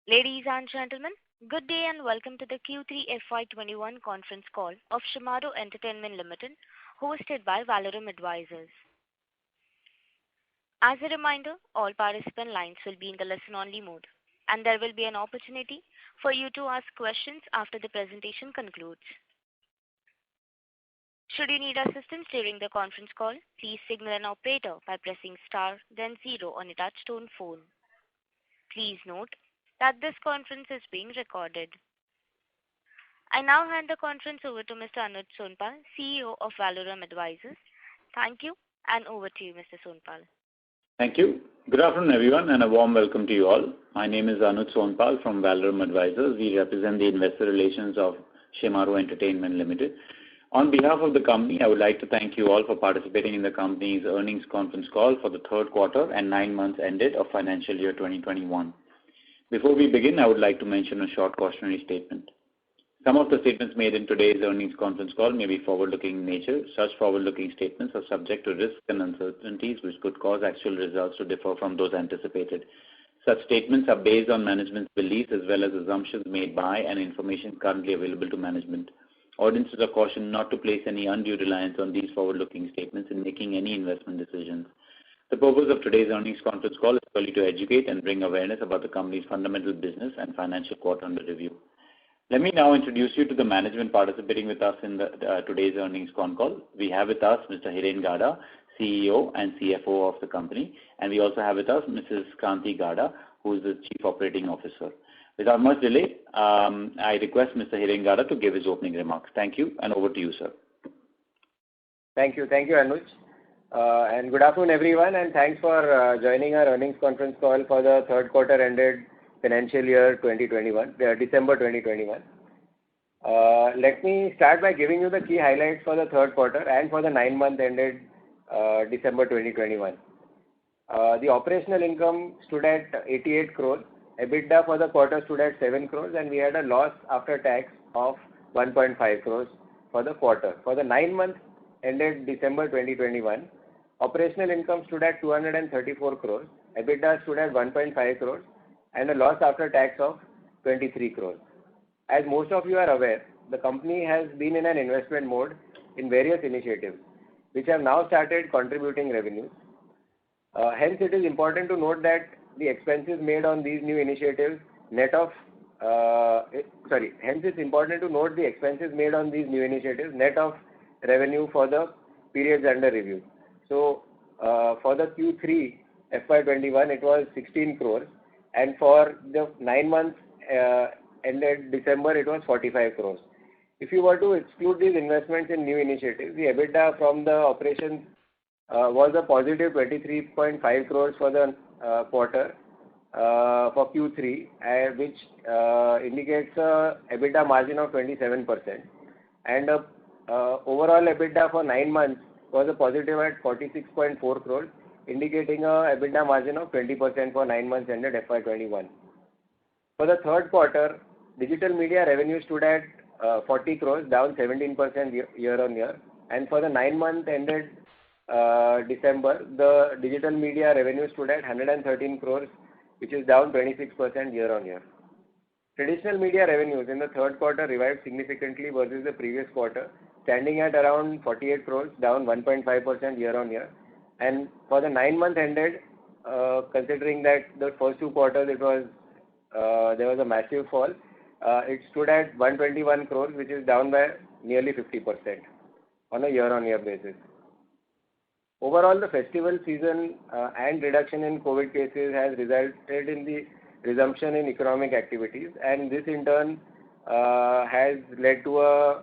Ladies and gentlemen, good day and welcome to the Q3 FY21 conference call of Shemaroo Entertainment Limited, hosted by Valorum Advisors. As a reminder, all participant lines will be in the listen-only mode, and there will be an opportunity for you to ask questions after the presentation concludes. Should you need assistance during the conference call, please signal an operator by pressing star then zero on your touch-tone phone. Please note that this conference is being recorded. I now hand the conference over to Mr. Anuj Sonpal, CEO of Valorum Advisors. Thank you, and over to you, Mr. Sonpal. Thank you. Good afternoon, everyone, and a warm welcome to you all. My name is Anuj Sonpal from Valorum Advisors. We represent the investor relations of Shemaroo Entertainment Limited. On behalf of the company, I would like to thank you all for participating in the company's earnings conference call for the third quarter and 9 months ended of financial year 2021. Before we begin, I would like to mention a short cautionary statement. Some of the statements made in today's earnings conference call may be forward-looking in nature. Such forward-looking statements are subject to risks and uncertainties which could cause actual results to differ from those anticipated. Such statements are based on management's beliefs as well as assumptions made by and information currently available to management. Audiences are cautioned not to place any undue reliance on these forward-looking statements in making any investment decisions. The purpose of today's earnings conference call is solely to educate and bring awareness about the company's fundamental business and financial quarter under review. Let me now introduce you to the management participating with us in today's earnings con call. We have with us Mr. Hiren Gada, CEO and CFO of the company, and we also have with us Mrs. Kranti Gada, who is the Chief Operating Officer. Without much delay, I request Mr. Hiren Gada to give his opening remarks. Thank you, and over to you, sir. Thank you, Anuj. And good afternoon, everyone, and thanks for joining our earnings conference call for the third quarter ended financial year 2021, December 2021. Let me start by giving you the key highlights for the third quarter and for the 9 months ended December 2021. The operational income stood at 88 crores. EBITDA for the quarter stood at 7 crores, and we had a loss after tax of 1.5 crores for the quarter. For the 9 months ended December 2021, operational income stood at 234 crores, EBITDA stood at 1.5 crores, and a loss after tax of 23 crores. As most of you are aware, the company has been in an investment mode in various initiatives, which have now started contributing revenues. Hence, it is important to note that the expenses made on these new initiatives net of it's important to note the expenses made on these new initiatives net of revenue for the periods under review. So, for the Q3 FY21, it was 16 crores, and for the 9 months ended December, it was 45 crores. If you were to exclude these investments in new initiatives, the EBITDA from the operations was a positive 23.5 crores for the quarter for Q3, which indicates a EBITDA margin of 27%, and overall EBITDA for 9 months was a positive at 46.4 crores, indicating a EBITDA margin of 20% for 9 months ended FY21. For the third quarter, digital media revenue stood at 40 crores, down 17% year on year, and for the 9 months ended December, the digital media revenue stood at 113 crores, which is down 26% year on year. Traditional media revenues in the third quarter revived significantly versus the previous quarter, standing at around 48 crores, down 1.5% year on year. And for the 9 months ended, considering that the first 2 quarters there was a massive fall, it stood at 121 crores, which is down by nearly 50% on a year-on-year basis. Overall, the festival season and reduction in COVID cases has resulted in the resumption in economic activities, and this in turn has led to a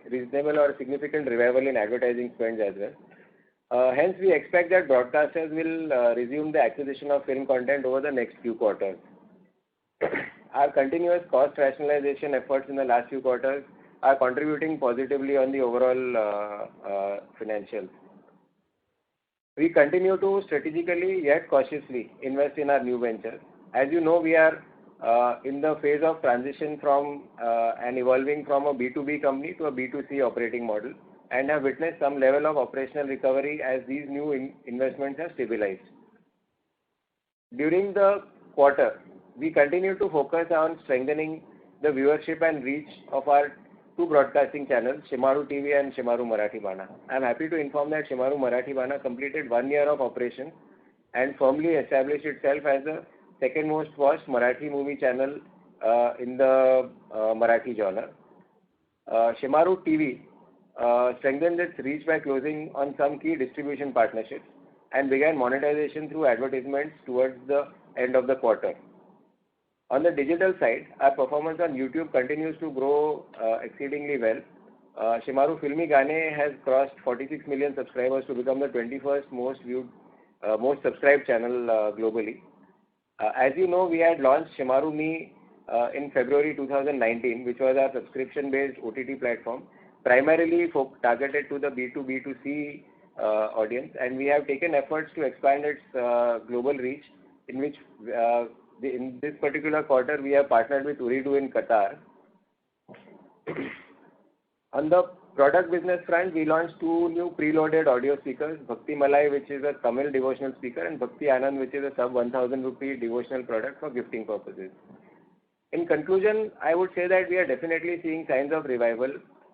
reasonable or significant revival in advertising spends as well. Hence, we expect that broadcasters will resume the acquisition of film content over the next few quarters. Our continuous cost rationalization efforts in the last few quarters are contributing positively on the overall financials. We continue to strategically yet cautiously invest in our new ventures. As you know, we are in the phase of transition from and evolving from a B2B company to a B2C operating model, and have witnessed some level of operational recovery as these new investments have stabilized. During the quarter, we continue to focus on strengthening the viewership and reach of our two broadcasting channels, Shemaroo TV and Shemaroo Marathi Bana. I am happy to inform that Shemaroo Marathi Bana completed 1 year of operation and firmly established itself as the second most watched Marathi movie channel in the Marathi genre. Shemaroo TV strengthened its reach by closing on some key distribution partnerships and began monetization through advertisements towards the end of the quarter. On the digital side, our performance on YouTube continues to grow exceedingly well. Shemaroo Filmi Gaane has crossed 46 million subscribers to become the 21st most viewed, most subscribed channel globally. As you know, we had launched Shemaroo Me in February 2019, which was our subscription-based OTT platform, primarily targeted to the B2B2C audience, and we have taken efforts to expand its global reach, in which in this particular quarter we have partnered with Ooredoo in Qatar. On the product business front, we launched two new preloaded audio speakers, Bhakti Malai, which is a Tamil devotional speaker, and Bhakti Anand, which is a sub 1000 rupee devotional product for gifting purposes. In conclusion, I would say that we are definitely seeing signs of revival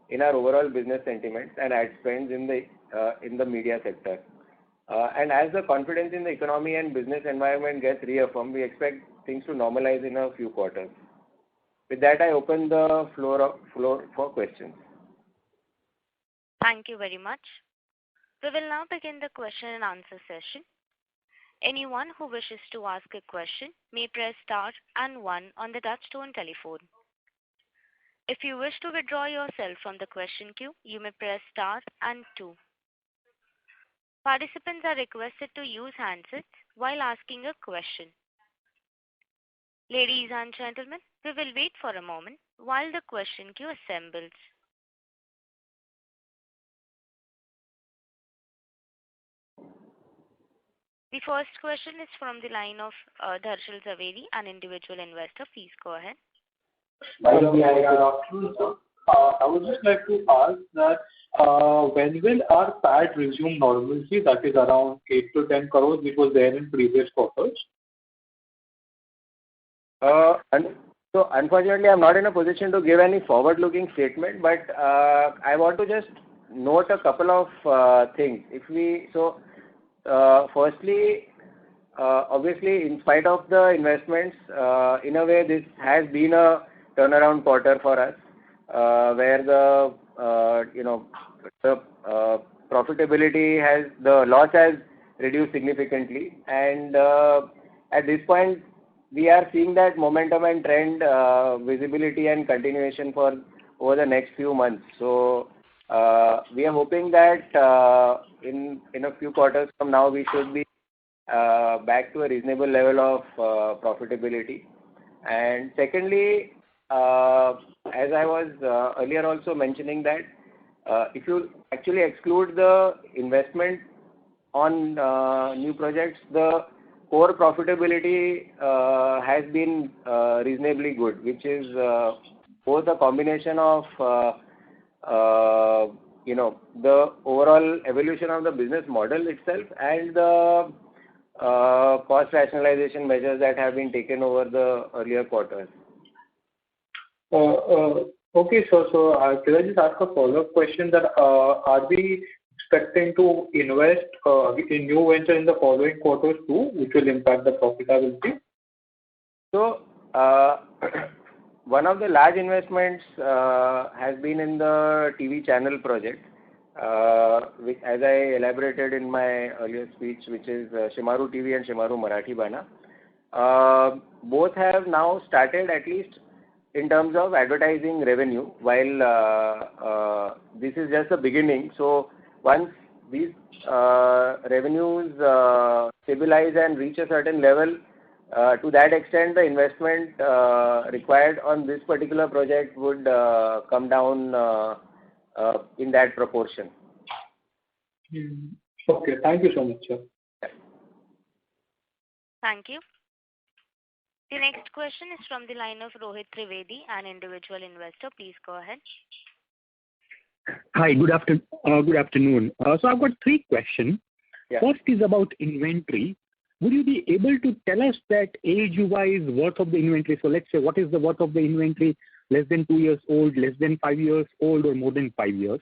in our overall business sentiments and ad spends in the media sector. And as the confidence in the economy and business environment gets reaffirmed, we expect things to normalize in a few quarters. With that, I open the floor for questions. Thank you very much. We will now begin the question and answer session. Anyone who wishes to ask a question may press star and 1 on the touchtone telephone. If you wish to withdraw yourself from the question queue, you may press star and 2. Participants are requested to use handsets while asking a question. Ladies and gentlemen, we will wait for a moment while the question queue assembles. The first question is from the line of Darshil Zaveri, an individual investor. Please go ahead. Good afternoon, sir. I would just like to ask that when will our PAT resume normalcy, that is around 8 to 10 crores, which was there in previous quarters? So unfortunately, I'm not in a position to give any forward-looking statement, but I want to just note a couple of things. Firstly, obviously, in spite of the investments, in a way, this has been a turnaround quarter for us, where the profitability the loss has reduced significantly, and at this point, we are seeing that momentum and trend, visibility and continuation for over the next few months. So we are hoping that in a few quarters from now, we should be back to a reasonable level of profitability. And secondly, as I was earlier also mentioning that if you actually exclude the investment on new projects, the core profitability has been reasonably good, which is both a combination of the overall evolution of the business model itself and the cost rationalization measures that have been taken over the earlier quarters. Okay, so can I just ask a follow-up question that are we expecting to invest in new venture in the following quarters too, which will impact the profitability? So, one of the large investments has been in the TV channel project, which, as I elaborated in my earlier speech, which is Shemaroo TV and Shemaroo Marathi Bana. Both have now started, at least in terms of advertising revenue, while this is just the beginning. So once these revenues stabilize and reach a certain level, to that extent, the investment required on this particular project would come down in that proportion. Okay, thank you so much, sir. Thank you. The next question is from the line of Rohit Trivedi, an individual investor. Please go ahead. Hi, good afternoon. So I've got 3 questions. Yeah. First is about inventory. would you be able to tell us that age-wise worth of the inventory? So let's say, what is the worth of the inventory, less than 2 years old, less than 5 years old, or more than 5 years?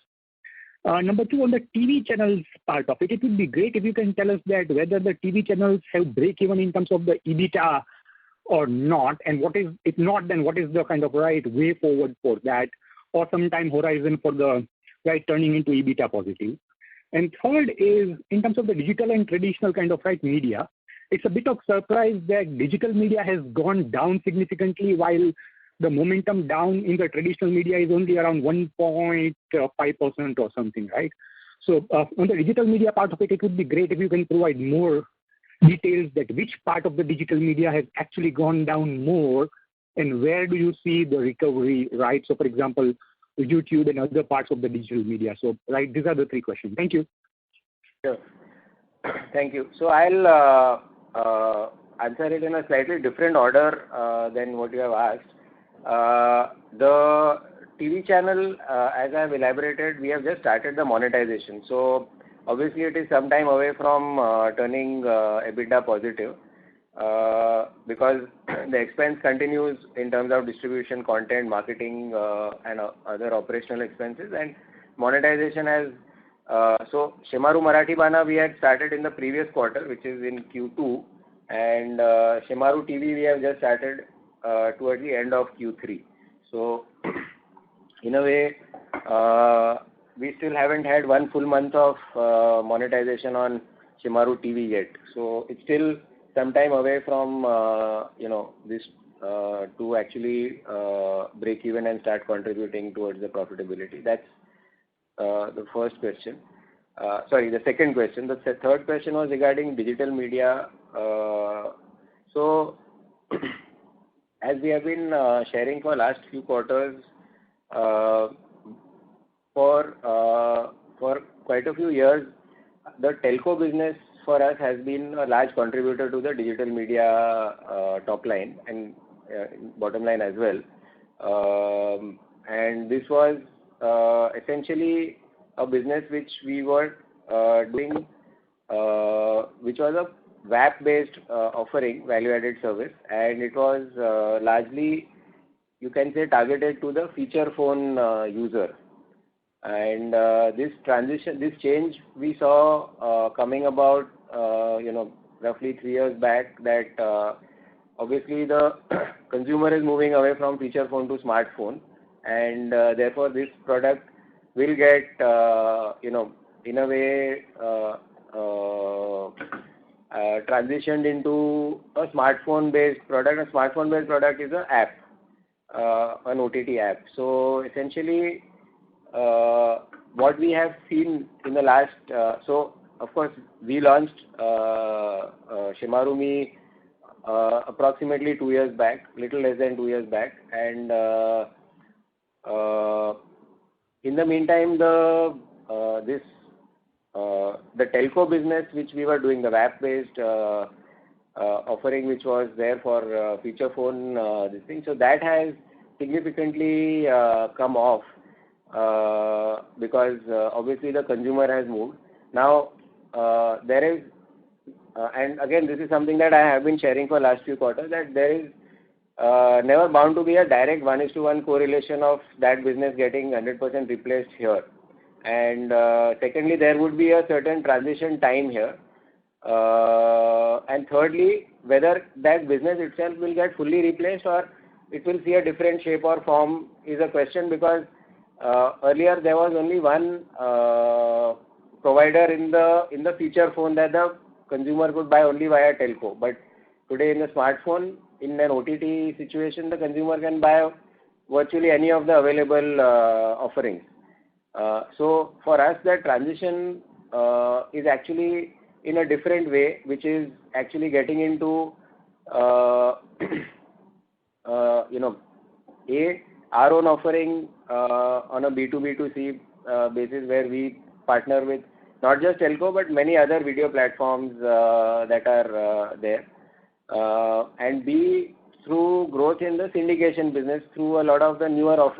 Number two, on the TV channels part of it, it would be great if you can tell us that whether the TV channels have break even in terms of the EBITDA or not, and what is, if not, then what is the kind of right way forward for that, or some time horizon for the right turning into EBITDA positive. And third is, in terms of the digital and traditional kind of right media, it's a bit of surprise that digital media has gone down significantly while the momentum down in the traditional media is only around 1.5% or something, right? So on the digital media part of it, it would be great if you can provide more details that which part of the digital media has actually gone down more and where do you see the recovery, right? So for example, YouTube and other parts of the digital media. So, right, these are the three questions. Thank you. Sure. Thank you. So I'll answer it in a slightly different order than what you have asked. The TV channel, as I have elaborated, we have just started the monetization. So obviously it is some time away from turning EBITDA positive because the expense continues in terms of distribution, content, marketing, and other operational expenses. And monetization has, so Shemaru Marathi Bana we had started in the previous quarter, which is in Q2, and Shemaru TV we have just started towards the end of Q3. So in a way, we still haven't had one full month of monetization on Shemaru TV yet. So it's still some time away from this to actually break even and start contributing towards the profitability. That's the first question. The second question. The third question was regarding digital media. So as we have been sharing for last few quarters, for quite a few years, the telco business for us has been a large contributor to the digital media top line and bottom line as well. And this was essentially a business which we were doing, which was a VAP-based offering, value-added service, and it was largely, you can say, targeted to the feature phone user. And this change we saw coming about, roughly 3 years back, that obviously the consumer is moving away from feature phone to smartphone, and therefore this product will get, in a way, transitioned into a smartphone-based product. A smartphone-based product is an app, an OTT app. So essentially, what we have seen in the last, so of course we launched Shemaru Me approximately 2 years back, little less than 2 years back, and in the meantime the telco business which we were doing, the VAP-based offering which was there for feature phone, this thing, so that has significantly come off because obviously the consumer has moved. Now there is, and again this is something that I have been sharing for last few quarters, that there is never bound to be a direct 1:1 correlation of that business getting 100% replaced here. And secondly, there would be a certain transition time here. And thirdly, whether that business itself will get fully replaced or it will see a different shape or form is a question, because earlier there was only one provider in the feature phone that the consumer could buy only via telco. But today in the smartphone, in an OTT situation, the consumer can buy virtually any of the available offerings. So for us, that transition is actually in a different way, which is actually getting into our own offering on a B2B2C basis, where we partner with not just telco but many other video platforms that are there, and B, through growth in the syndication business, through a lot of the newer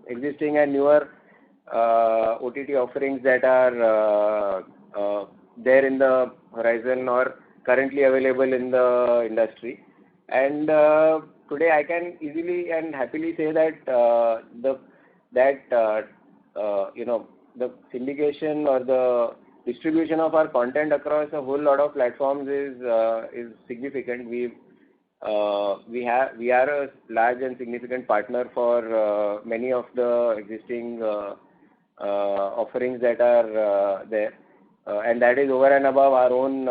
existing and newer OTT offerings that are there in the horizon or currently available in the industry. And today I can easily and happily say that the syndication or the distribution of our content across a whole lot of platforms is significant. We are a large and significant partner for many of the existing offerings that are there, and that is over and above our own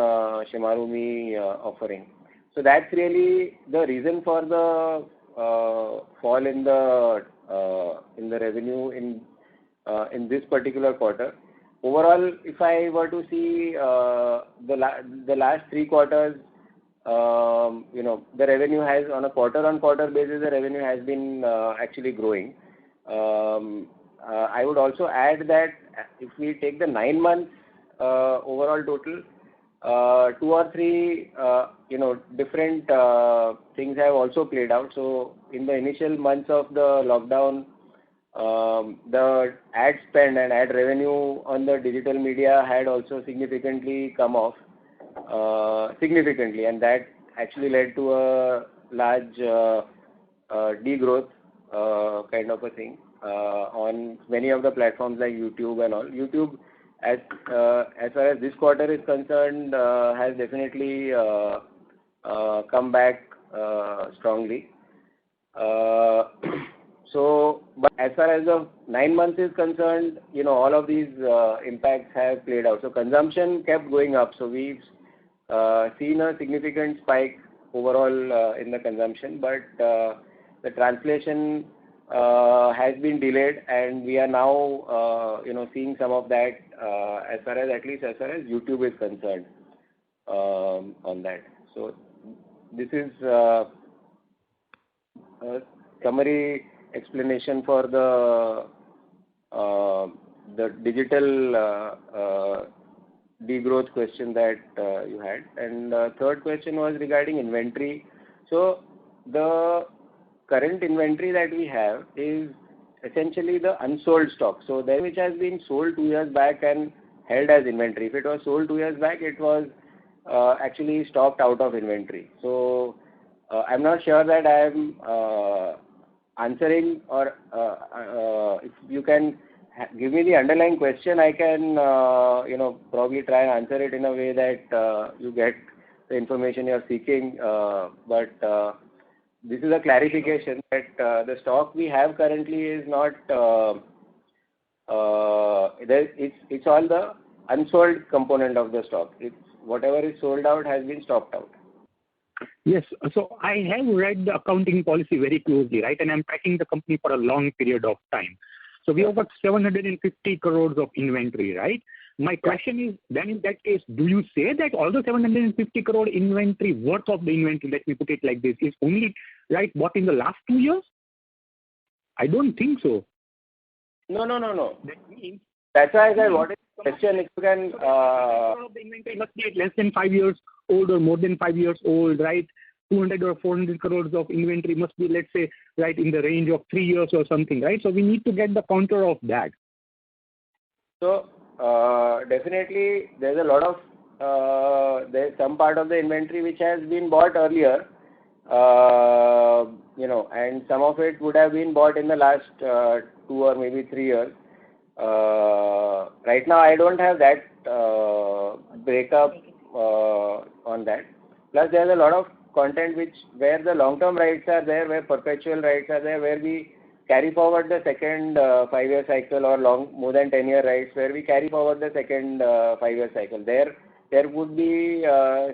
Shemaroo.me offering. So that's really the reason for the fall in the revenue in this particular quarter. Overall, if I were to see the last 3 quarters, the revenue has, on a quarter-on-quarter basis, the revenue has been actually growing. I would also add that if we take the 9 months overall total, 2 or 3 different things have also played out. So in the initial months of the lockdown, the ad spend and ad revenue on the digital media had also significantly come off, and that actually led to a large degrowth kind of a thing on many of the platforms like YouTube and all. YouTube, as far as this quarter is concerned, has definitely come back strongly. But as far as the 9 months is concerned, all of these impacts have played out. So consumption kept going up. So we've seen a significant spike overall in the consumption, but the translation has been delayed, and we are now seeing some of that at least as far as YouTube is concerned on that. So this is a summary explanation for the digital degrowth question that you had. And third question was regarding inventory. So the current inventory that we have is essentially the unsold stock. So that which has been sold 2 years back and held as inventory. If it was sold 2 years back, it was actually stocked out of inventory. So I'm not sure that I am answering, or if you can give me the underlying question, I can probably try and answer it in a way that you get the information you're seeking. But this is a clarification that the stock we have currently is not. It's all the unsold component of the stock. It's whatever is sold out has been stocked out. Yes. So I have read the accounting policy very closely, right? And I'm tracking the company for a long period of time. So we have got 750 crores of inventory, right? My question is, then in that case, do you say that all the 750 crore inventory, worth of the inventory, let me put it like this, is only right bought in the last 2 years? I don't think so. No. That means That's why I said, what is the question? If you can. The inventory must be at less than 5 years old or more than 5 years old, right? 200 or 400 crores of inventory must be, let's say, right in the range of 3 years or something, right? So we need to get the counter of that. So definitely there's a lot of, there's some part of the inventory which has been bought earlier, and some of it would have been bought in the last 2 or maybe 3 years. Right now I don't have that breakup on that. Plus there's a lot of content where the long-term rights are there, where perpetual rights are there, where we carry forward the second 5-year cycle, or more than 10-year rights, where we carry forward the second 5-year cycle. There would be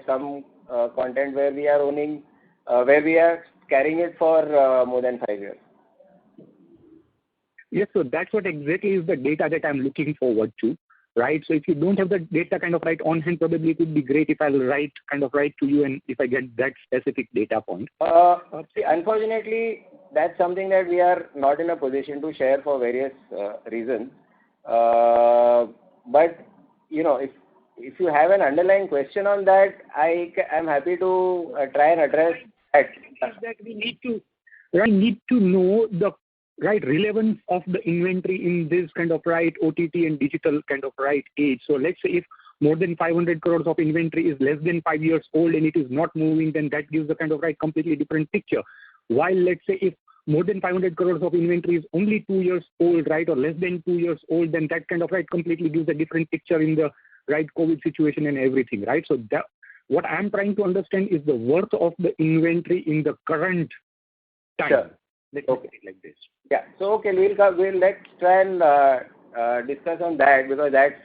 some content where we are owning, where we are carrying it for more than 5 years. Yes, so that's what exactly is the data that I'm looking forward to, right? So if you don't have the data kind of right on hand, probably it would be great if I'll write to you and if I get that specific data point. See, unfortunately, that's something that we are not in a position to share for various reasons. But if you have an underlying question on that, I am happy to try and address that. That we need to know the right relevance of the inventory in this kind of right OTT and digital kind of right age. So let's say if more than 500 crores of inventory is less than 5 years old and it is not moving, then that gives a kind of right completely different picture. While let's say if more than 500 crores of inventory is only 2 years old, right, or less than 2 years old, then that kind of right completely gives a different picture in the right COVID situation and everything, right? So that, what I'm trying to understand is the worth of the inventory in the current time. Sure. Let's look at it like this. Yeah. So okay, let's try and discuss on that, because that's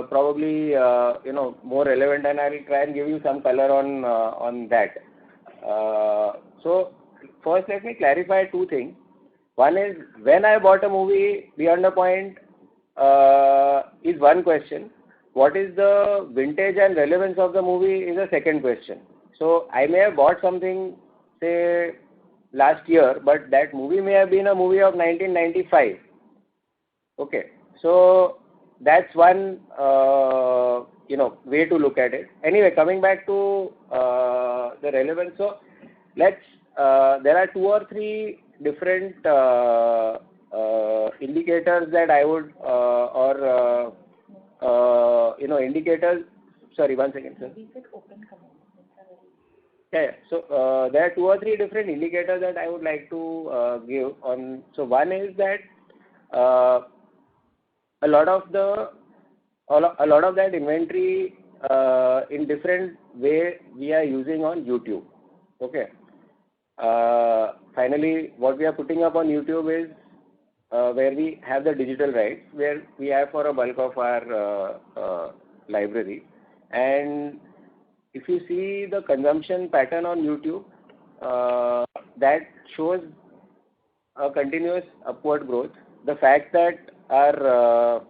probably more relevant, and I'll try and give you some color on that. So first, let me clarify two things. One is, when I bought a movie, Beyond a Point is one question. What is the vintage and relevance of the movie is a second question. So I may have bought something, say, last year, but that movie may have been a movie of 1995. Okay, so that's one way to look at it. Anyway, coming back to the relevance. So there are 2 or 3 different indicators that I would indicators. Sorry, one second, sir. Yeah. So there are 2 or 3 different indicators that I would like to give on. So one is that a lot of that inventory in different way we are using on YouTube. Okay. Finally, what we are putting up on YouTube is where we have the digital rights, where we have for a bulk of our library. And if you see the consumption pattern on YouTube, that shows a continuous upward growth. The fact that our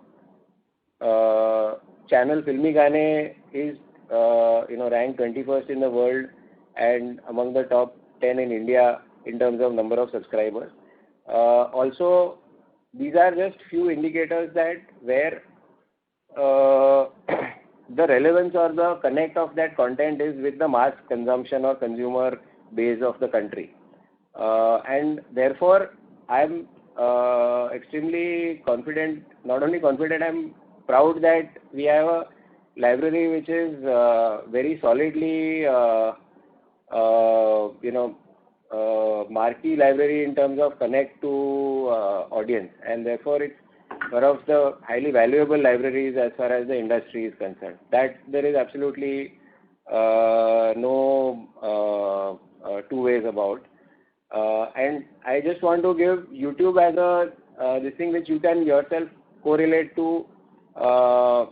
channel Filmy Gaane is ranked 21st in the world and among the top 10 in India in terms of number of subscribers. Also, these are just few indicators that where the relevance or the connect of that content is with the mass consumption or consumer base of the country. And therefore, I'm extremely confident, not only confident, I'm proud that we have a library which is very solidly, marquee library in terms of connect to audience, and therefore it's one of the highly valuable libraries as far as the industry is concerned. That there is absolutely no two ways about. And I just want to give YouTube as a this thing which you can yourself correlate to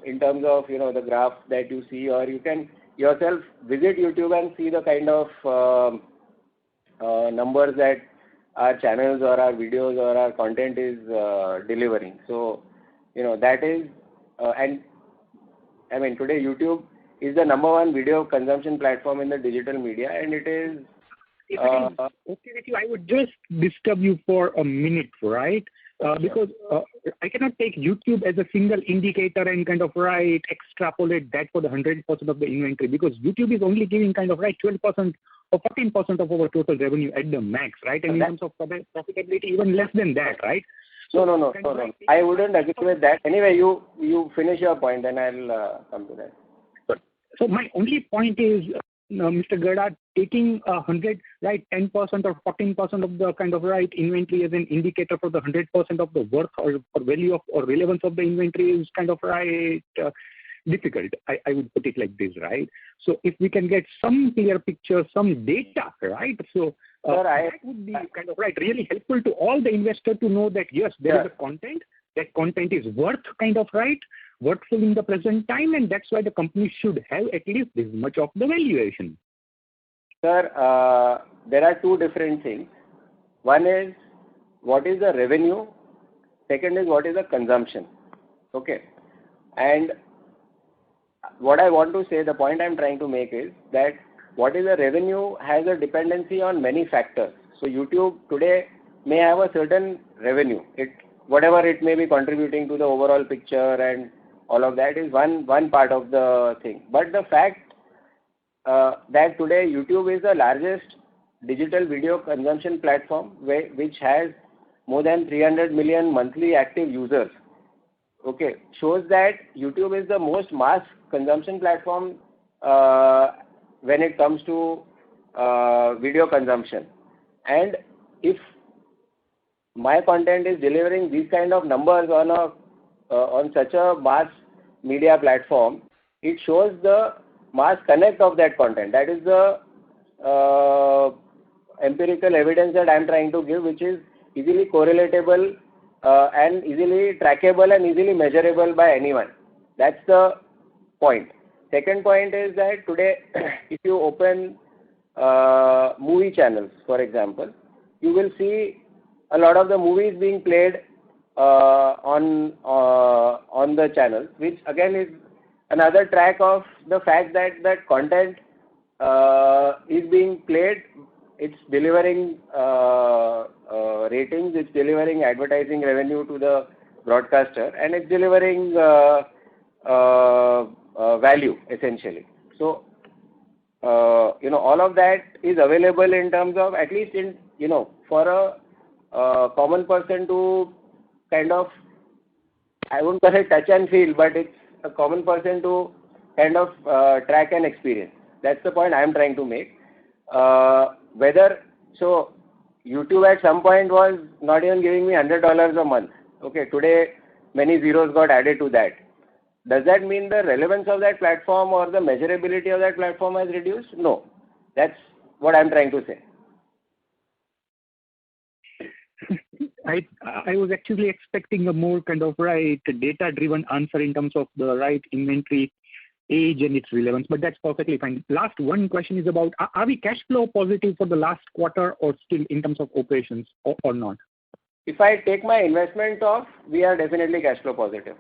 in terms of the graph that you see, or you can yourself visit YouTube and see the kind of numbers that our channels or our videos or our content is delivering. So that is and I mean today YouTube is the #1 video consumption platform in the digital media, and it is if it is okay with you, I would just disturb you for a minute, right? Because I cannot take YouTube as a single indicator and kind of extrapolate that for the 100% of the inventory, because YouTube is only giving kind of 12% or 14% of our total revenue at the max, right? And in terms of profitability, even less than that, right? So, no. I wouldn't agree with that. Anyway, you finish your point, then I'll come to that. So my only point is, Mr. Gada, taking 10% or 14% of the kind of inventory as an indicator for the 100% of the worth or value of or relevance of the inventory is kind of difficult. I would put it like this, right? So if we can get some clear picture, some data, right? So that would be kind of really helpful to all the investors to know that yes, there is a content. That content is worth worthful in the present time, and that's why the company should have at least this much of the valuation. Sir, there are two different things. One is what is the revenue. Second is what is the consumption. Okay. And what I want to say, the point I'm trying to make is that what is the revenue has a dependency on many factors. So YouTube today may have a certain revenue. Whatever it may be contributing to the overall picture and all of that is one part of the thing. But the fact that today YouTube is the largest digital video consumption platform which has more than 300 million monthly active users. okay, shows that YouTube is the most mass consumption platform when it comes to video consumption. And if my content is delivering these kind of numbers on such a mass media platform, it shows the mass connect of that content. That is the empirical evidence that I am trying to give, which is easily correlatable and easily trackable and easily measurable by anyone. That's the point. Second point is that today, if you open movie channels, for example, you will see a lot of the movies being played on the channels, which again is another track of the fact that that content is being played. It's delivering ratings, it's delivering advertising revenue to the broadcaster, and it's delivering value essentially. So, all of that is available in terms of, at least in, for a common person to kind of, I wouldn't call it touch and feel, but it's a common person to kind of track and experience. That's the point I am trying to make. So YouTube at some point was not even giving me $100 a month. Okay, today many zeros got added to that. Does that mean the relevance of that platform or the measurability of that platform has reduced? No. That's what I'm trying to say. I was actually expecting a more kind of data-driven answer in terms of the right inventory age and its relevance, but that's perfectly fine. Last one question is about, are we cash flow positive for the last quarter or still in terms of operations or not? If I take my investment off, we are definitely cash flow positive.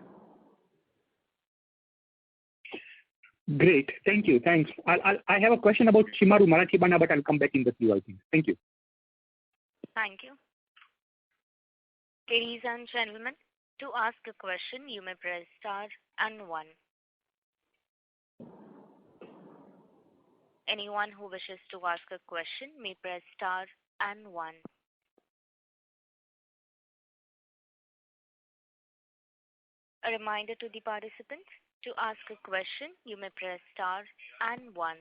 Great. Thank you. Thanks. I have a question about Shemaroo Marathibana, but I'll come back in the queue, I think. Thank you. Thank you. Ladies and gentlemen, to ask a question, you may press star and 1. Anyone who wishes to ask a question may press star and 1. A reminder to the participants, to ask a question, you may press star and 1.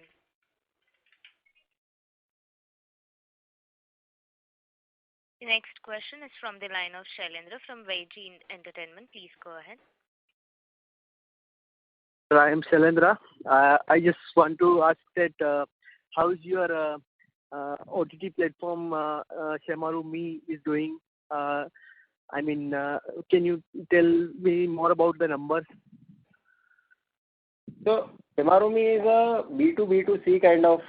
The next question is from the line of Shailendra from Vaiji Entertainment. Please go ahead. I am Shailendra. I just want to ask that how is your OTT platform Shemaroo Me is doing? Can you tell me more about the numbers? So, Shemaroo Me is a B2B2C kind of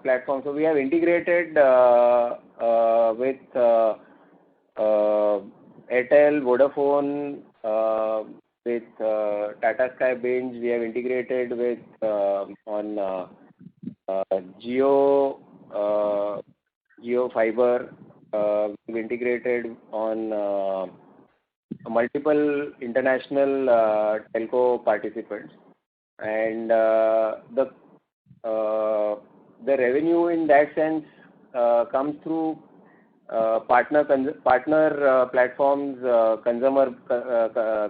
platform. So, we have integrated with Airtel, Vodafone, with Tata Sky Binge. We have integrated with on Jio Fiber. We've integrated on multiple international telco participants. And the revenue in that sense comes through partner platforms,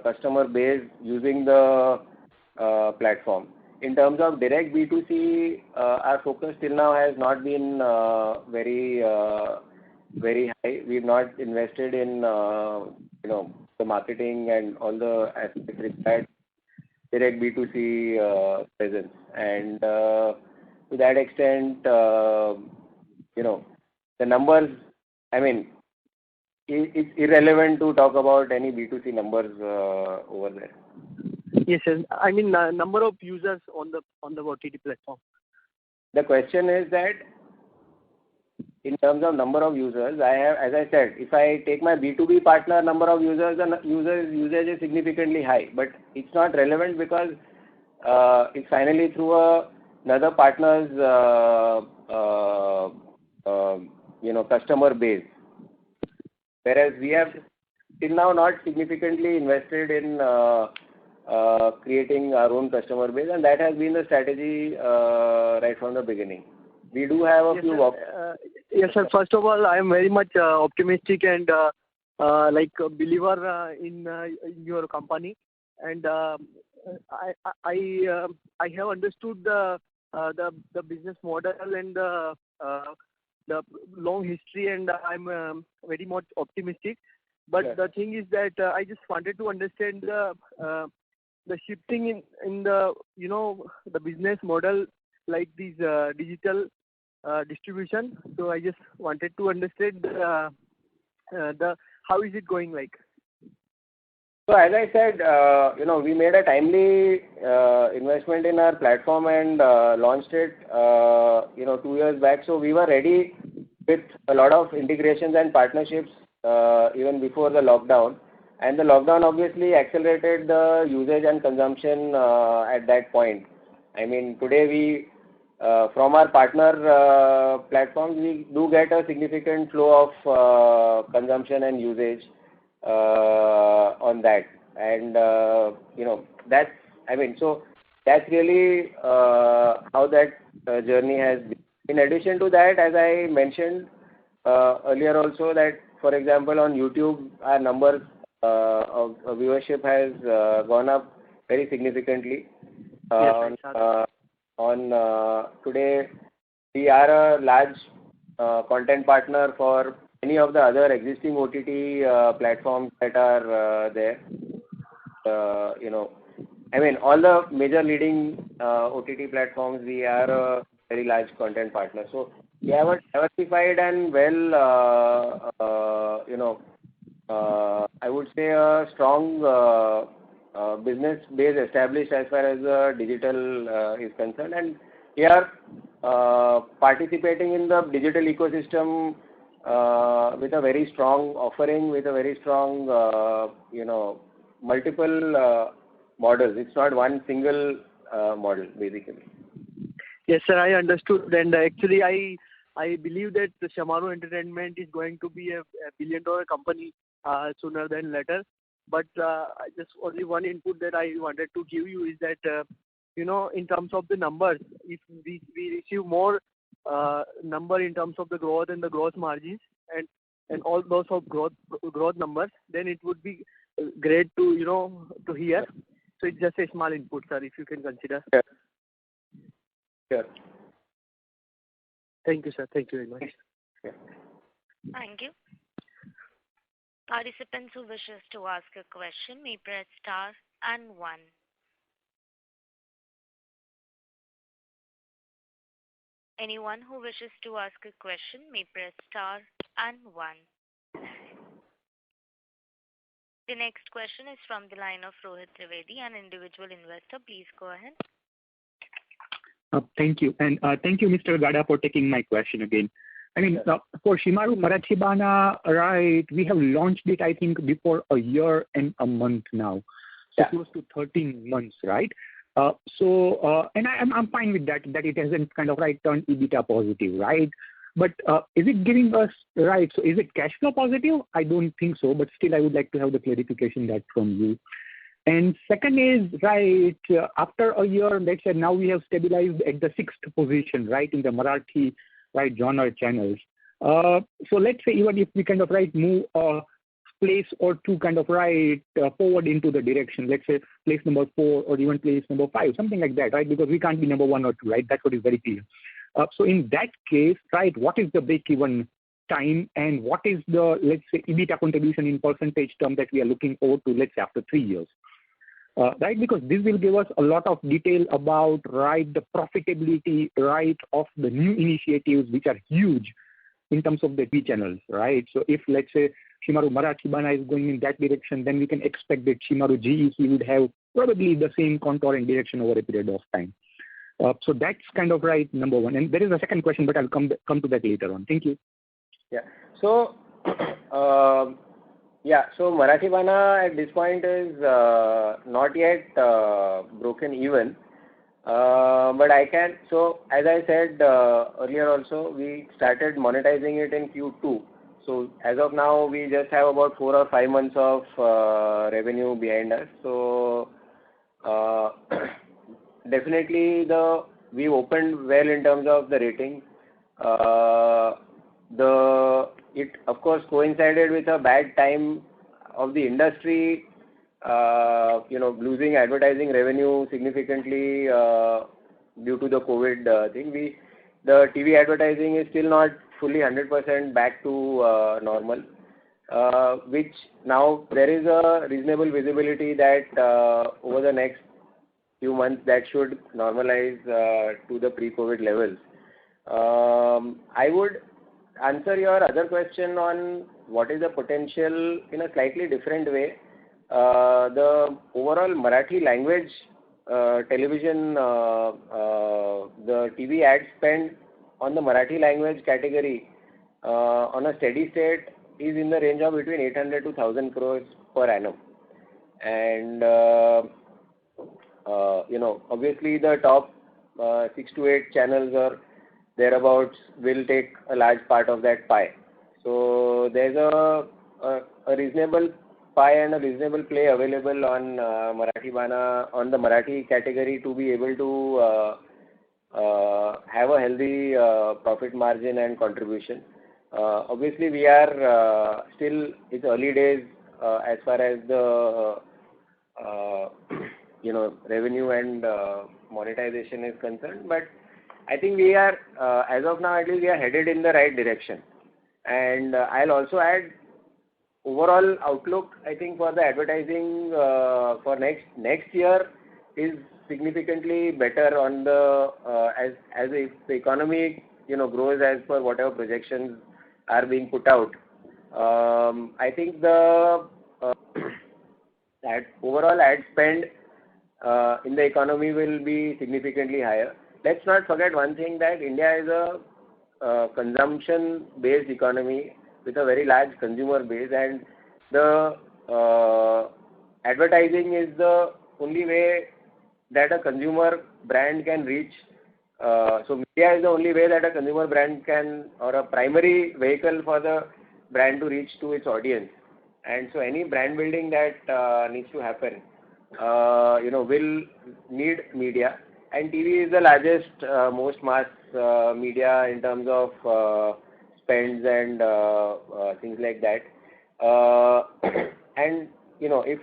customer base using the platform. In terms of direct B2C, our focus till now has not been very high. We've not invested in the marketing and all the aspects required direct B2C presence, and to that extent, the numbers, it's irrelevant to talk about any B2C numbers over there. Yes, sir. Number of users on the OTT platform. The question is that in terms of number of users, I have, as I said, if I take my B2B partner number of users, the usage is significantly high, but it's not relevant because it's finally through another partner's customer base. Whereas we have till now not significantly invested in creating our own customer base, and that has been the strategy right from the beginning. We do have a few. Yes, sir. First of all, I am very much optimistic and a believer in your company. and I have understood the business model and the long history, and I'm very much optimistic. But the thing is that I just wanted to understand the shifting in the the business model, like these digital distribution. So I just wanted to understand the how is it going like. So as I said, we made a timely investment in our platform and launched it, 2 years back. So we were ready with a lot of integrations and partnerships even before the lockdown. And the lockdown obviously accelerated the usage and consumption at that point. I mean, today we, from our partner platforms, we do get a significant flow of consumption and usage on that, and that's, I mean, so that's really how that journey has been. In addition to that, as I mentioned earlier also, that for example on YouTube our numbers of viewership has gone up very significantly. Yes, Today we are a large content partner for any of the other existing OTT platforms that are there. I mean, all the major leading OTT platforms, we are a very large content partner. So we have a diversified and I would say a strong business base established as far as digital is concerned, and we are participating in the digital ecosystem with a very strong offering, with a very strong, multiple models. It's not one single model, basically. Yes, sir, I understood. And actually, I believe that Shemaroo Entertainment is going to be a billion-dollar company sooner than later. But just only one input that I wanted to give you is that, in terms of the numbers, if we receive more number in terms of the growth and the growth margins and all those of growth numbers, then it would be great to to hear. So it's just a small input, sir, if you can consider. Yeah. Sure. Thank you, sir. Thank you very much. Yeah. Thank you. Participants who wishes to ask a question may press star and 1. Anyone who wishes to ask a question may press star and 1. The next question is from the line of Rohit Trivedi, an individual investor. Please go ahead. Thank you. And thank you, Mr. Gada, for taking my question again. I mean, for Shemaroo Marathibana, right, we have launched it, I think, before a year and a month now. So close to 13 months, right? And I'm fine with that it hasn't kind of turned EBITDA positive, right? But is it giving us, right, so is it cash flow positive? I don't think so, but still I would like to have the clarification that from you. And second is, right, after a year, let's say now we have stabilized at the 6th position, right, in the Marathi, right, genre channels. So let's say even if we kind of move place or two kind of forward into the direction, let's say place number 4 or even place number 5, something like that, right? Because we can't be number 1 or 2, right? That's what is very clear. So in that case, right, what is the break-even time and what is the, let's say, EBITDA contribution in percentage term that we are looking forward to, let's say, after 3 years? Right, because this will give us a lot of detail about, right, the profitability, right, of the new initiatives which are huge in terms of the TV channels, right? So if, let's say, Shemaroo Marathibana is going in that direction, then we can expect that Shemaroo GEC would have probably the same contour and direction over a period of time. So that's kind of right, number one. And there is a second question, but I'll come to that later on. Thank you. Yeah. So, so Marathibana at this point is not yet broken even. But I can, so as I said earlier also, we started monetizing it in Q2. So as of now, we just have about 4 or 5 months of revenue behind us. So definitely we opened well in terms of the rating. It of course coincided with a bad time of the industry losing advertising revenue significantly due to the COVID thing. The TV advertising is still not fully 100% back to normal, which now there is a reasonable visibility that over the next few months that should normalize to the pre-COVID levels. I would answer your other question on what is the potential in a slightly different way. The overall Marathi language television, the TV ad spend on the Marathi language category on a steady state is in the range of between 800 to 1000 crores per annum. And, obviously the top 6 to 8 channels or thereabouts will take a large part of that pie. So there's a reasonable pie and a reasonable play available on Marathi Bana, on the Marathi category, to be able to have a healthy profit margin and contribution. Obviously, we are still, it's early days as far as the revenue and monetization is concerned, but I think we are, as of now at least, we are headed in the right direction. And I'll also add, overall outlook, I think, for the advertising for next year is significantly better on the as if the economy grows as per whatever projections are being put out. I think the that overall ad spend in the economy will be significantly higher. Let's not forget one thing, that India is a consumption-based economy with a very large consumer base, and the advertising is the only way that a consumer brand can reach. So media is the only way that a consumer brand can, or a primary vehicle for the brand to reach to its audience. And so any brand building that needs to happen, will need media. And TV is the largest, most mass media in terms of spends and things like that. And if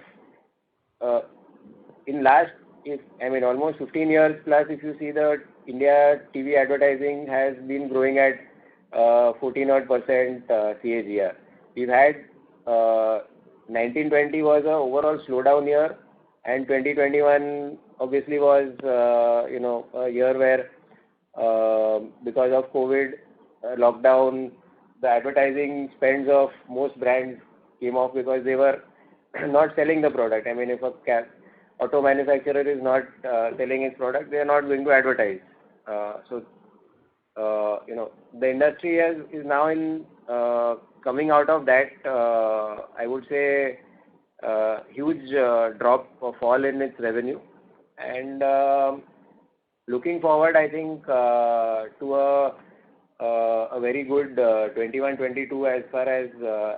in last, almost 15 years plus, if you see the India TV advertising has been growing at 14% CAGR. We've had 1920 was a overall slowdown year, and 2021 obviously was a year where because of COVID lockdown, the advertising spends of most brands came off because they were not selling the product. If a auto manufacturer is not selling its product, they are not going to advertise. The industry is now in coming out of that, I would say, huge drop or fall in its revenue. And looking forward, I think, to a very good 21-22 as far as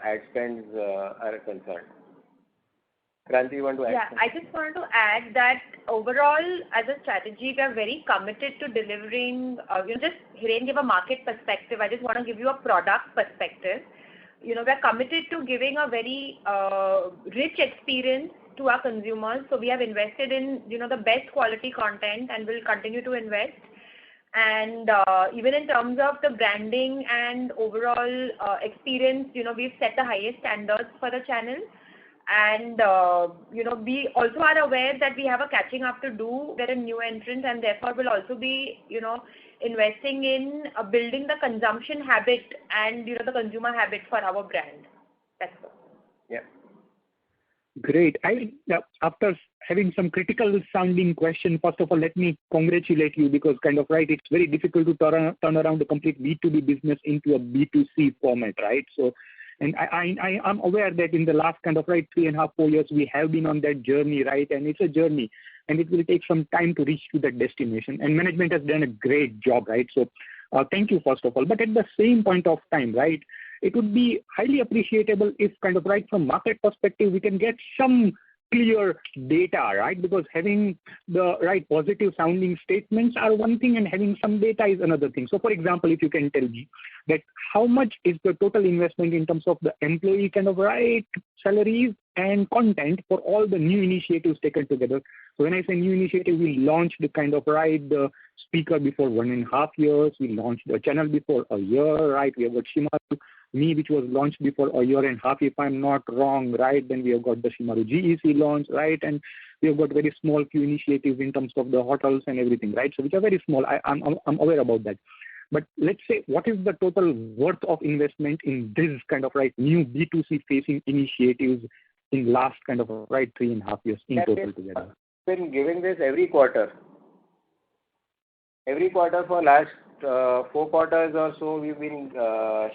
ad spends are concerned. Kranti, you want to add? Yeah, I just wanted to add that overall, as a strategy, we are very committed to delivering. Just Hiren gave a market perspective. I just want to give you a product perspective. We are committed to giving a very rich experience to our consumers. So we have invested in the best quality content, and will continue to invest. And even in terms of the branding and overall experience, we've set the highest standards for the channel. And we also are aware that we have a catching up to do. We're a new entrant, and therefore will also be investing in building the consumption habit and the consumer habit for our brand. That's all. Yeah. Great. After having some critical sounding question, first of all, let me congratulate you, because it's very difficult to turn around a complete B2B business into a B2C format, right? So, and I am aware that in the last 3.5, 4 years, we have been on that journey, right? And it's a journey, and it will take some time to reach to that destination. And management has done a great job, right? So thank you, first of all. But at the same point of time, right, it would be highly appreciable if from market perspective, we can get some clear data, right? Because having the right positive sounding statements are one thing and having some data is another thing. So for example, if you can tell me that how much is the total investment in terms of the employee kind of right salaries and content for all the new initiatives taken together. So when I say new initiative, we launched the kind of right the speaker before 1.5 years. We launched the channel before a year, right? We have got Shimaru Me, which was launched before a year and a half, if I'm not wrong, right? Then we have got the Shimaru GEC launch, right? And we have got very small few initiatives in terms of the hotels and everything, right? So which are very small. I'm aware about that. But let's say, what is the total worth of investment in this kind of right new B2C facing initiatives in last kind of right 3.5 years in total together? Been giving this every quarter. Every quarter for last 4 quarters or so, we've been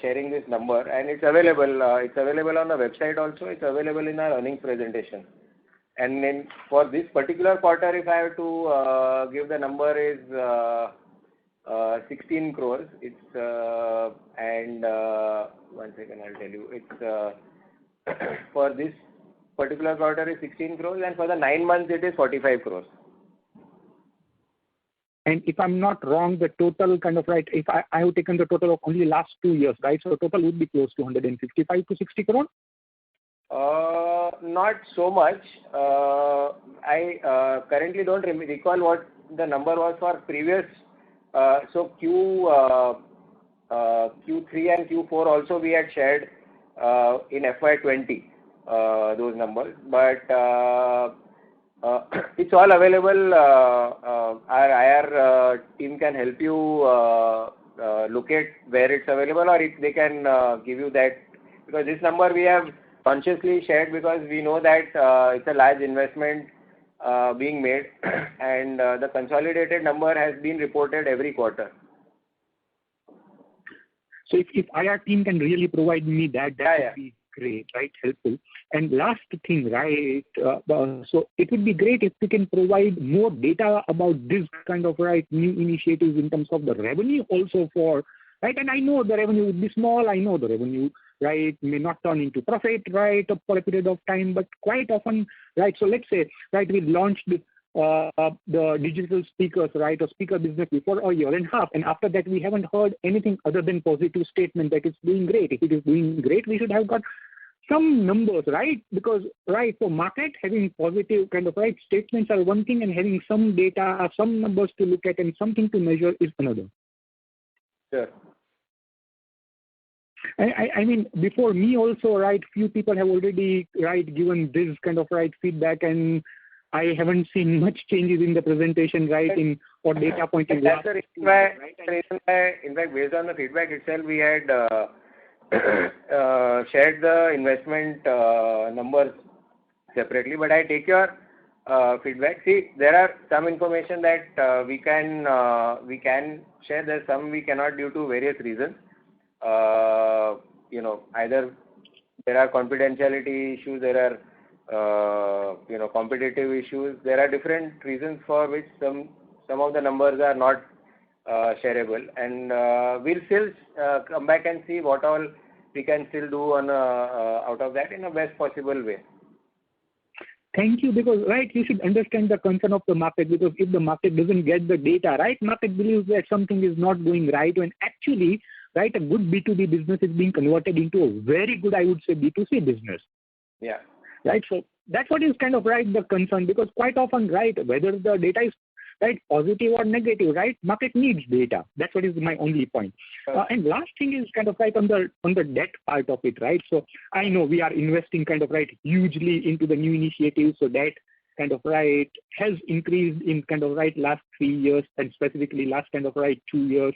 sharing this number, and it's available. It's available on the website also. It's available in our earnings presentation. And then for this particular quarter, if I have to give the number is 16 crores. It's and 1 second, I'll tell you. It's for this particular quarter is 16 crores, and for the 9 months it is 45 crores. And if I'm not wrong, the total kind of right, if I have taken the total of only last 2 years, right? So the total would be close to 155 to 60 crore? Not so much. I currently don't recall what the number was for previous. So Q3 and Q4 also we had shared in FY20 those numbers, but it's all available. Our IR team can help you look at where it's available, or if they can give you that, because this number we have consciously shared because we know that it's a large investment being made, and the consolidated number has been reported every quarter. So if IR team can really provide me that would be great, right? Helpful. And last thing, right? So it would be great if we can provide more data about this kind of right new initiatives in terms of the revenue also for, right? And I know the revenue would be small. I know the revenue, right, may not turn into profit, right, for a period of time, but quite often, right? So let's say, right, we launched the digital speakers, right, or speaker business before a year and a half, and after that we haven't heard anything other than positive statement that it's doing great. If it is doing great, we should have got some numbers, right? Because, right, for market, having positive kind of right statements are one thing, and having some data or some numbers to look at and something to measure is another. Sure. I mean, before me also, right, few people have already, right, given this kind of right feedback, and I haven't seen much changes in the presentation, right, in or data point. That's the reason why, in fact, based on the feedback itself, we had shared the investment numbers separately. But I take your feedback. See, there are some information that we can share. There's some we cannot due to various reasons. Either there are confidentiality issues, there are competitive issues. There are different reasons for which some of the numbers are not shareable, and we'll still come back and see what all we can still do on out of that in the best possible way. Thank you, because, right, you should understand the concern of the market, because if the market doesn't get the data, right, market believes that something is not going right, when actually, right, a good B2B business is being converted into a very good, I would say, B2C business. Yeah. Right, so that's what is kind of, right, the concern, because quite often, right, whether the data is, right, positive or negative, right, market needs data. That's what is my only point. And last thing is kind of, right, on the debt part of it, right. So I know we are investing kind of, right, hugely into the new initiatives, so that kind of, right, has increased in kind of, right, last 3 years, and specifically last kind of, right, 2 years.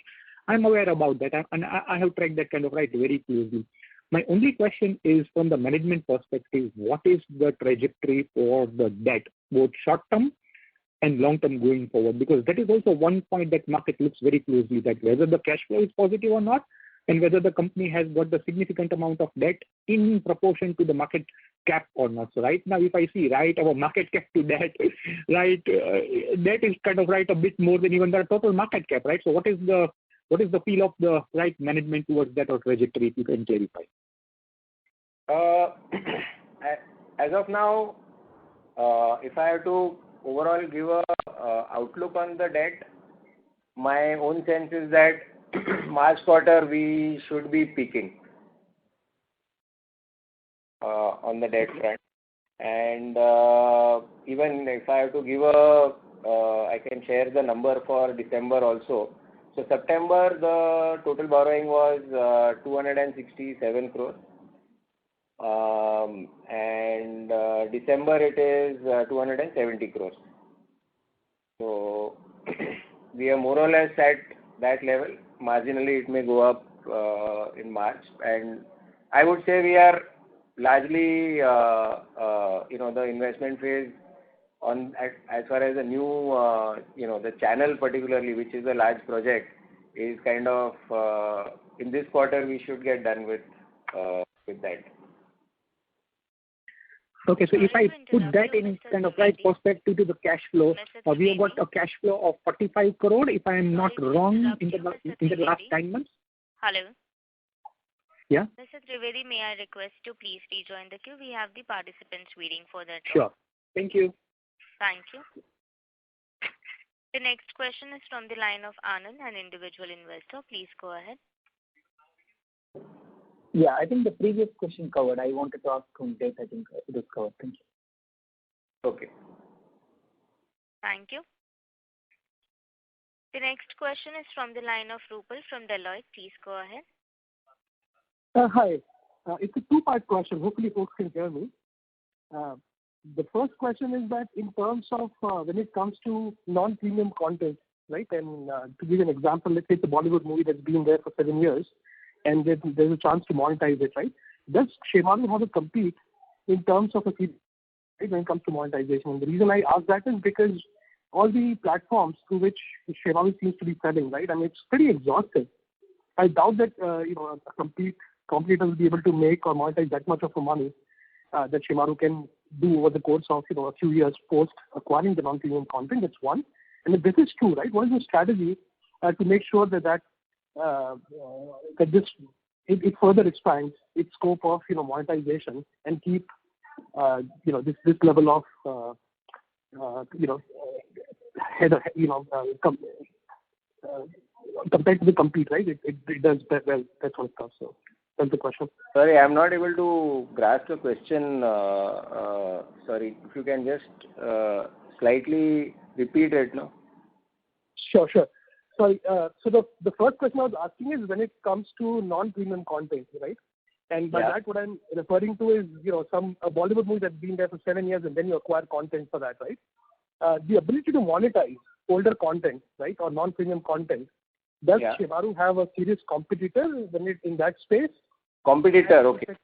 I'm aware about that, and I have tracked that kind of, right, very closely. My only question is, from the management perspective, what is the trajectory for the debt, both short term and long term going forward? Because that is also one point that market looks very closely, that whether the cash flow is positive or not, and whether the company has got the significant amount of debt in proportion to the market cap or not. So right now, if I see, right, our market cap to debt, right, debt is kind of, right, a bit more than even the total market cap, right? So what is the feel of the right management towards that or trajectory, if you can clarify? As of now, if I have to overall give a outlook on the debt, my own sense is that March quarter we should be peaking on the debt front. And even if I have to give I can share the number for December also. So September, the total borrowing was 267 crores. And December it is 270 crores. So we are more or less at that level. Marginally it may go up in March, and I would say we are largely the investment phase on as far as the new the channel particularly, which is a large project, is kind of in this quarter we should get done with that. Okay, so if I put that in kind of right perspective to the cash flow, we have got a cash flow of 45 crore, if I am not wrong, in the last 9 months. Hello. Yeah. Mr. Trivedi, may I request to please rejoin the queue? We have the participants waiting for their turn. Sure. Thank you. Thank you. The next question is from the line of Anand, an individual investor. Please go ahead. Yeah, I think the previous question covered. I wanted to ask on debt. I think it was covered. Thank you. Okay. Thank you. The next question is from the line of Rupal from Deloitte. Please go ahead. Hi. It's a two-part question. Hopefully folks can hear me. The first question is that in terms of when it comes to non-premium content, right? And to give an example, let's say it's a Bollywood movie that's been there for 7 years, and there's a chance to monetize it, right? Does Shemaru have a compete in terms of a fee when it comes to monetization? And the reason I ask that is because all the platforms through which Shemaru seems to be selling, right? I mean, it's pretty exhaustive. I doubt that a competitor will be able to make or monetize that much of a money that Shemaru can do over the course of a few years post acquiring the non-premium content. That's one. And if this is true, right, what is the strategy to make sure that it further expands its scope of monetization and keep this level of compared to the compete, right? It does that well. That's what it does. So that's the question. Sorry, I'm not able to grasp the question. Sorry, if you can just slightly repeat it, no? Sure. Sorry. So the first question I was asking is when it comes to non-premium content, right? And by that, what I'm referring to is, a Bollywood movie that's been there for 7 years and then you acquire content for that, right? The ability to monetize older content, right, or non-premium content, does Shemaru have a serious competitor in that space? Competitor, okay.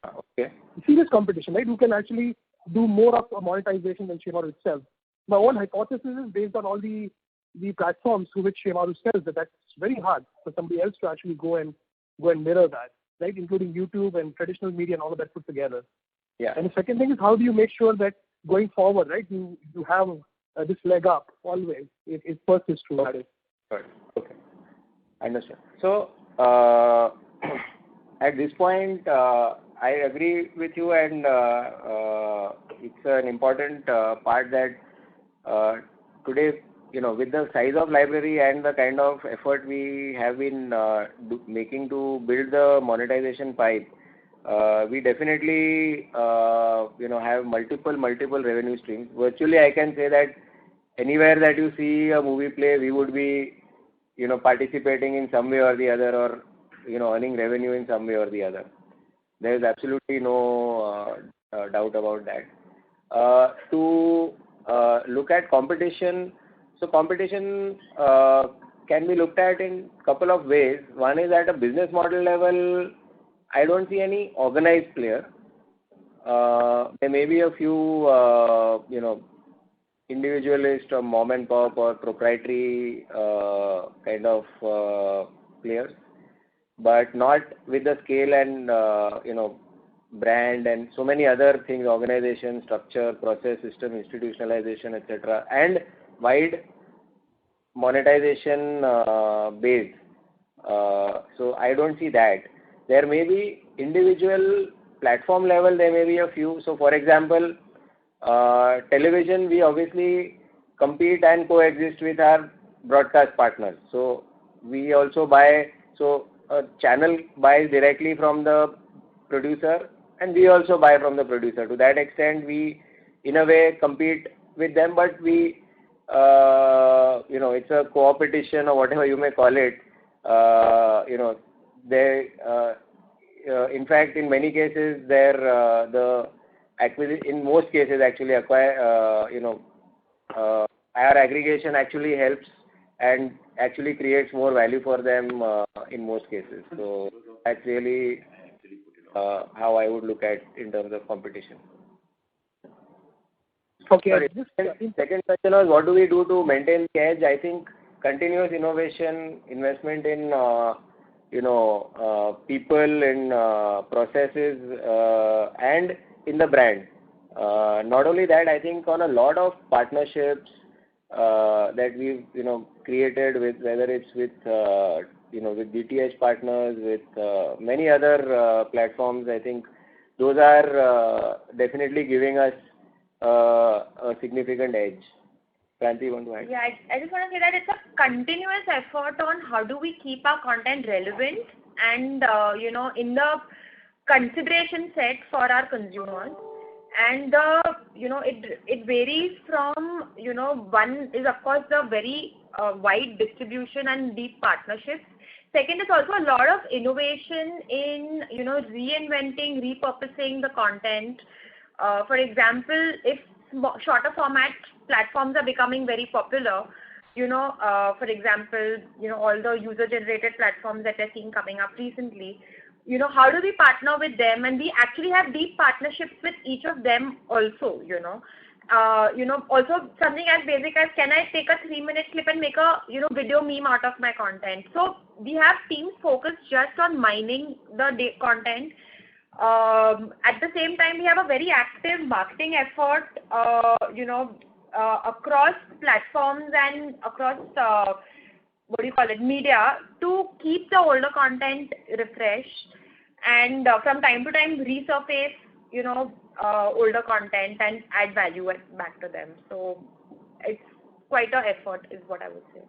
Serious competition, right? Who can actually do more of a monetization than Shemaru itself. My own hypothesis is based on all the platforms through which Shemaru sells that's very hard for somebody else to actually go and mirror that, right? Including YouTube and traditional media and all of that put together. Yeah. And the second thing is how do you make sure that going forward, right, you have this leg up always if first is true. Okay. Okay. I understand. So at this point, I agree with you, and it's an important part that today, with the size of library and the kind of effort we have been making to build the monetization pipe, we definitely have multiple revenue streams. Virtually, I can say that anywhere that you see a movie play, we would be participating in some way or the other, or earning revenue in some way or the other. There is absolutely no doubt about that. To look at competition, so competition can be looked at in a couple of ways. One is at a business model level, I don't see any organized player. There may be a few, individualist or mom and pop or proprietary kind of players, but not with the scale and brand and so many other things, organization, structure, process, system, institutionalization, etc., and wide monetization base. So I don't see that. There may be individual platform level, there may be a few. So for example, television, we obviously compete and coexist with our broadcast partners. So we also buy, so a channel buys directly from the producer and we also buy from the producer. To that extent, we in a way compete with them, but we, it's a co-opetition or whatever you may call it. They, in fact, in many cases, in most cases actually our aggregation actually helps and actually creates more value for them in most cases. So that's really how I would look at in terms of competition. Okay. Sorry, second question was what do we do to maintain the edge? I think continuous innovation, investment in people, in processes, and in the brand. Not only that, I think on a lot of partnerships that we've created with, whether it's with with DTH partners, with many other platforms. I think those are definitely giving us a significant edge. Kranti, you want to add? Yeah, I just want to say that it's a continuous effort on how do we keep our content relevant and in the consideration set for our consumers. And it varies from one is of course the very wide distribution and deep partnerships. Second is also a lot of innovation in reinventing, repurposing the content. For example, if shorter format platforms are becoming very popular, for example, all the user-generated platforms that we're seeing coming up recently, how do we partner with them? And we actually have deep partnerships with each of them also, also something as basic as can I take a 3-minute clip and make a, video meme out of my content. So we have teams focused just on mining the content. At the same time, we have a very active marketing effort, across platforms and across, media to keep the older content refreshed and from time to time resurface, older content and add value back to them. So it's quite an effort is what I would say.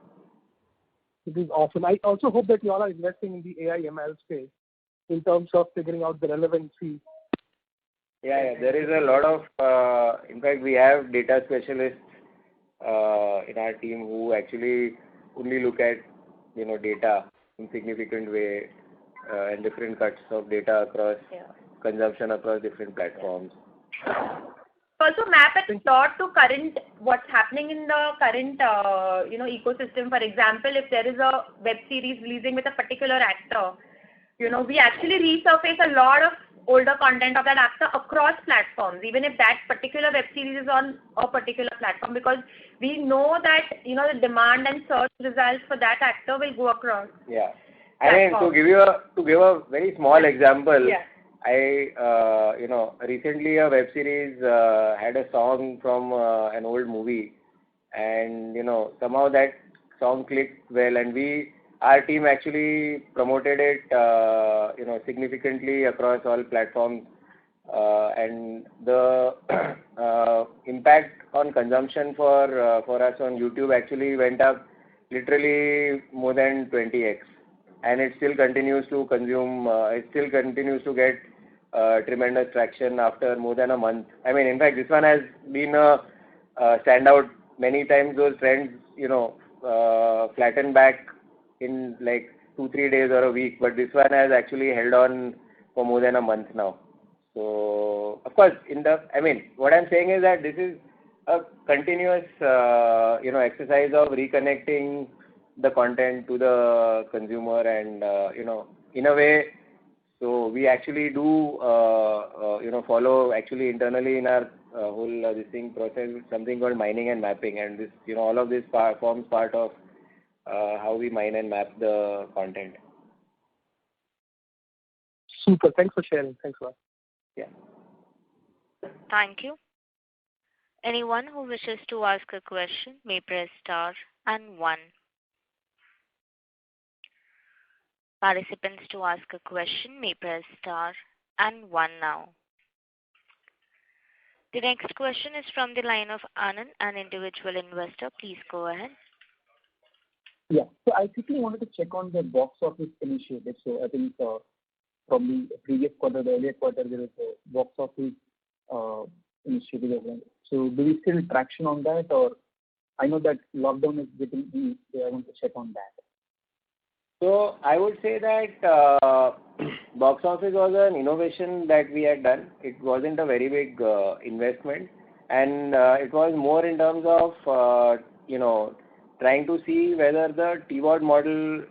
It is awesome. I also hope that you all are investing in the AI ML space in terms of figuring out the relevancy. Yeah, there is a lot of, in fact, we have data specialists in our team who actually only look at, data in significant way and different cuts of data across consumption across different platforms. Also map it lot to current, what's happening in the current, ecosystem. For example, if there is a web series releasing with a particular actor, we actually resurface a lot of older content of that actor across platforms, even if that particular web series is on a particular platform, because we know that, the demand and search results for that actor will go across. Yeah. I mean, to give a very small example, I, recently a web series had a song from an old movie and, somehow that song clicked well and our team actually promoted it, significantly across all platforms, and the impact on consumption for us on YouTube actually went up literally more than 20x, and it still continues to consume. It still continues to get tremendous traction after more than a month. I mean, in fact, this one has been a standout. Many times those trends, flatten back in like 2-3 days or a week, but this one has actually held on for more than a month now. So of course, what I'm saying is that this is a continuous, exercise of reconnecting the content to the consumer and, in a way, so we actually do, follow actually internally in our whole this thing process something called mining and mapping, and this, all of this forms part of how we mine and map the content. Super. Thanks for sharing. Thanks a lot. Yeah. Thank you. Anyone who wishes to ask a question may press star and 1. Participants to ask a question may press star and 1 now. The next question is from the line of Anand, an individual investor. Please go ahead. Yeah. So I quickly wanted to check on the box office initiative. So I think from the previous quarter, the earlier quarter, there was a box office initiative as well. So do we still traction on that, or I know that lockdown is getting eased, so I want to check on that. So I would say that box office was an innovation that we had done. It wasn't a very big investment, and it was more in terms of trying to see whether the TVOD model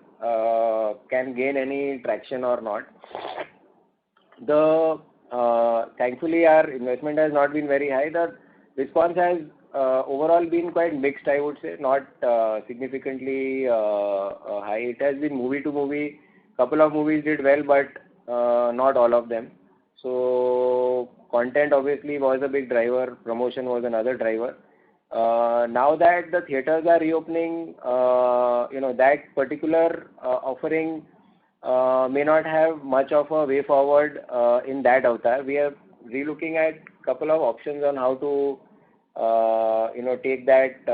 can gain any traction or not. Thankfully, our investment has not been very high. The response has overall been quite mixed, I would say, not significantly high. It has been movie to movie. Couple of movies did well, but not all of them. So content obviously was a big driver. Promotion was another driver. Now that the theaters are reopening, that particular offering may not have much of a way forward in that avatar. We are relooking at couple of options on how to take that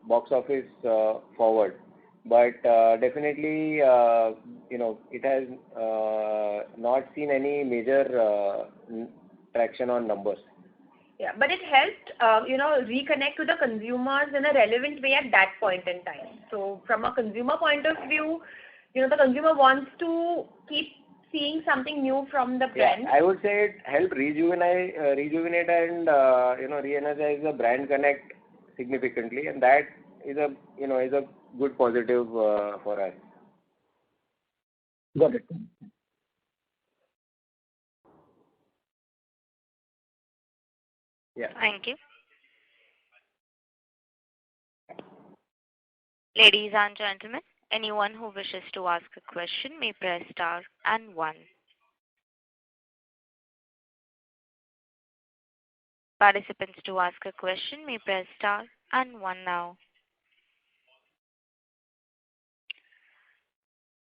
box office forward. But definitely, it has not seen any major traction on numbers. Yeah, but it helped, reconnect to the consumers in a relevant way at that point in time. So from a consumer point of view, the consumer wants to keep seeing something new from the brand. Yeah, I would say it helped rejuvenate and re-energize the brand connect significantly, and that is a good positive for us. Got it. Yeah. Thank you. Ladies and gentlemen, anyone who wishes to ask a question may press star and 1. Participants to ask a question may press star and 1 now.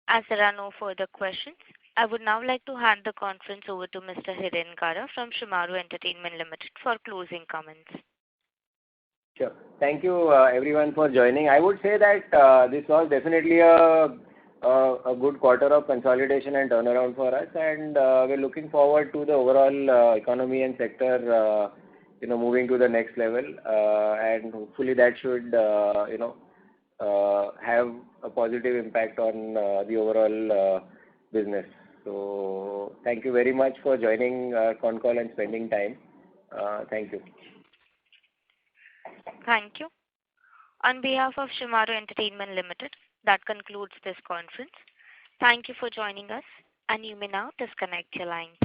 As there are no further questions, I would now like to hand the conference over to Mr. Hiren Kara from Shemaroo Entertainment Limited for closing comments. Sure. Thank you everyone for joining. I would say that this was definitely a good quarter of consolidation and turnaround for us, and we're looking forward to the overall economy and sector moving to the next level, and hopefully that should have a positive impact on the overall business. So thank you very much for joining our con call and spending time. Thank you. Thank you. On behalf of Shemaroo Entertainment Limited, that concludes this conference. Thank you for joining us, and you may now disconnect your lines.